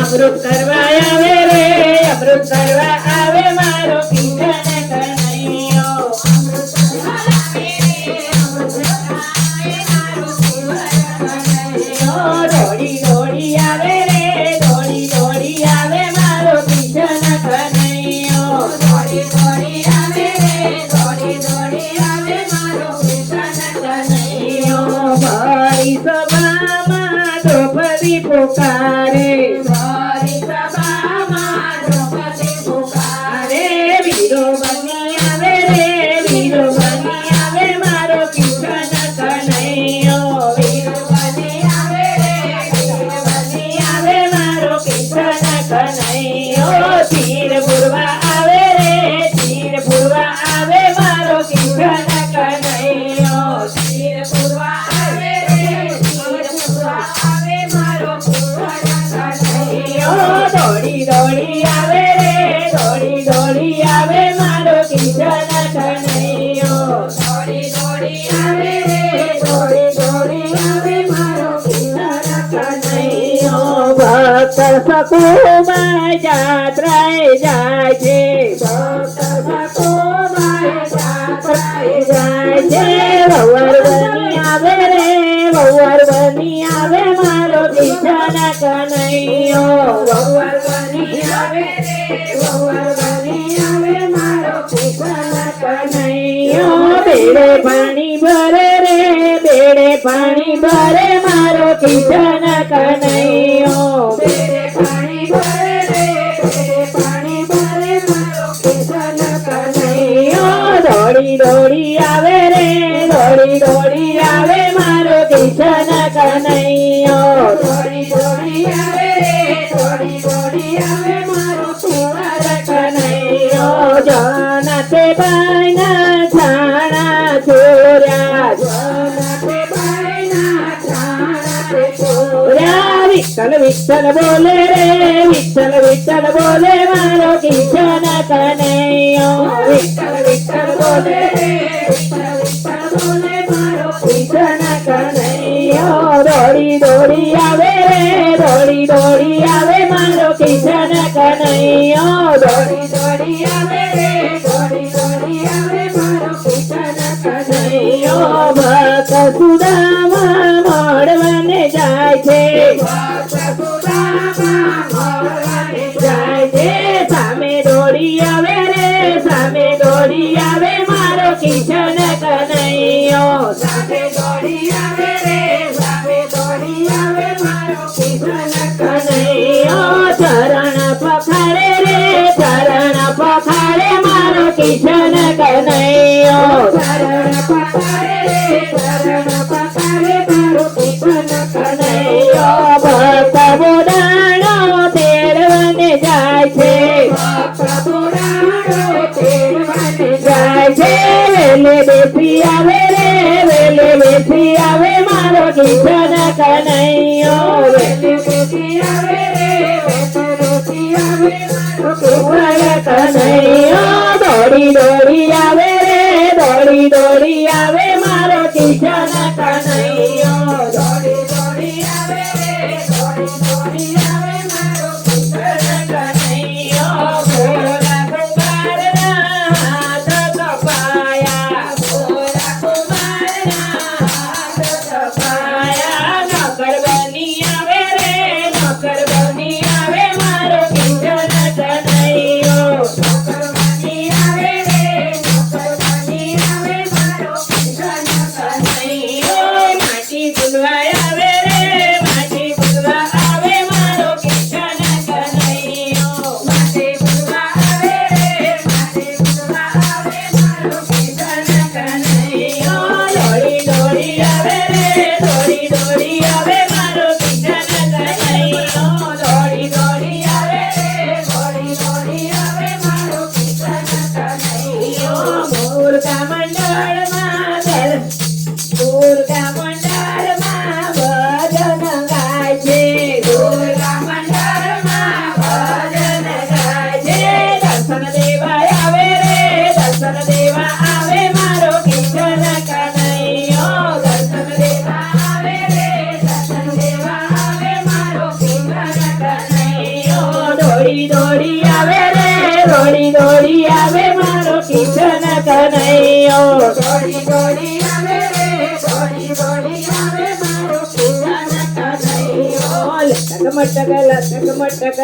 અમૃત કરવા આવે રે અમૃત કરવા આવે મારો કિશન કનૈયો દોડી દોડી આવે રે દોડી દોડી આવે મારો કિશન કનૈયો દોડી દોડી આવે રે દોડી દોડી આવે મારો કિશન કનૈયો ભાઈ સભામાં દ્રૌપદી પુકારે ભાઈ સભામાં દ્રૌપદી પુકારે વીરો બની આવે રે વીરો બની આવે મારો કિશન કનૈયો વીરો બની આવે રે વીરો બની આવે મારો કિશન કનૈયો તીર પૂરવા આવે રે તીર પૂરવા આવે મારો કિશન કનૈયો તીર પૂરવા આવે રે તીર પૂરવા આવે મારો કિશન કનૈયો દોડી દોડી આવે રે દોડી દોડી આવે મારો કિશન કનૈયો દોડી દોડી આવે રે દોડી દોડી આવે મારો કિશન કનૈયો ભક્ત સકુમાં જાત્રાએ જાય છે ભક્ત સકુમાં જાત્રાએ જાય છે વવર બની આવે રે વવર બની આવે મારો કિશન કનૈયો વવર બની આવે રે વવર બની આવે મારો કિશન કનૈયો બેડે પાણી ભરે રે બેડે પાણી ભરે મારો કિશન કનૈયો બેડે પાણી ભરે રે બેડે પાણી ભરે મારો કિશન કનૈયો દોડી દોડી આવે રે દોડી દોડી આવે મારો કિશન કનૈયો દોડી દોડી આવે રે દોડી દોડી આવે મારો કિશન કનૈયો જનાતે બાયના છાણા ચોર્યા જનાતે બાયના છાણા ચોર્યા વિઠ્ઠલ વિઠ્ઠલ બોલે રે વિઠ્ઠલ વિઠ્ઠલ બોલે મારો કિશન કનૈયો વિઠ્ઠલ વિઠ્ઠલ બોલે રે વિઠ્ઠલ વિઠ્ઠલ બોલે મારો કિશન કનૈયો દોડી દોડી આવે રે દોડી દોડી આવે મારો કિશન કનૈયો દોડી દોડી આવે રે દોડી દોડી આવે મારો કિશન કનૈયો ભક્ત સુદામા મળવાને જાય છે ભક્ત સુદામા મળવાને જાય છે સામે દોડી આવે રે સામે દોડી આવે મારો કિશન કનૈયો સામે દોડી આવે રે સામે દોડી આવે મારો કિશન કનૈયો ચરણ પખાડે રે ચરણ પખાડે મારો કિશન કનૈયો ચરણ પખાડે રે ચરણ પખાડે મારો કિશન કનૈયો ભક્ત બોડાણો તેડવાને જાય છે ભક્ત બોડાણો તેડવાને જાય છે વેલે બેસી આવે રે વેલે બેસી આવે મારો કિશન કનૈયો વેલે બેસી આવે રે વેલે બેસી આવે મારો કિશન કનૈયો દોડી દોડી આવે રે દોડી દોડી આવે મારો કિશન કનૈયો દોડી દોડી આવે રે દોડી દોડી આવે મારો કિશન કનૈયો ભોલા કુમારના હાથ કપાયા ભોલા કુમારના હાથ કપાયા નોકર બની આવે રે નોકર બની આવે મારો કિશન કનૈયો નોકર બની આવે રે નોકર બની આવે મારો કિશન કનૈયો માટી ગુલવાય દોડી દોડી આવે રે દોડી દોડી આવે મારો કિશન કનૈયો દોડી દોડી આવે રે દોડી દોડી આવે મારો કિશન કનૈયો લટક મટક